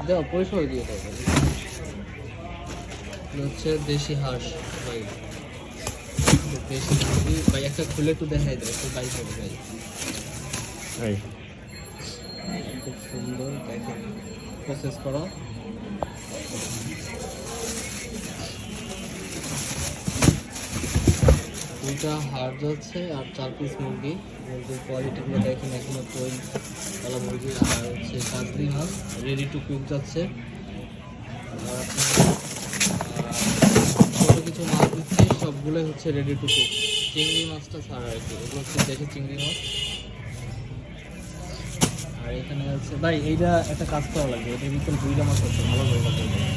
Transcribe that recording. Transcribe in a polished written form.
দাও পয়সাও দিয়ে দাও হচ্ছে দেশি হাঁস ভাই দেশি মুরগি ভাই একটা খুলে একটু দেখাই দাও একটু গাই হবে ভাই খুব সুন্দর দেখেন প্রসেস করা দুইটা হাড় যাচ্ছে আর 4 পিস মুরগি মুরগির কোয়ালিটিগুলো দেখেন এখনো তৈরি কালা মুরগি আর হচ্ছে কাজলি মাছ রেডি টু কুক যাচ্ছে আর ছোটো কিছু মাছ দিচ্ছে সবগুলোই হচ্ছে রেডি টু কুক চিংড়ি মাছটা ছাড়া আর কি এগুলো হচ্ছে দেশি চিংড়ি মাছ আর এখানে হচ্ছে ভাই এইটা একটা কাজ করা লাগবে এটার ভিতরে দুইটা মাছ হচ্ছে ভালো করে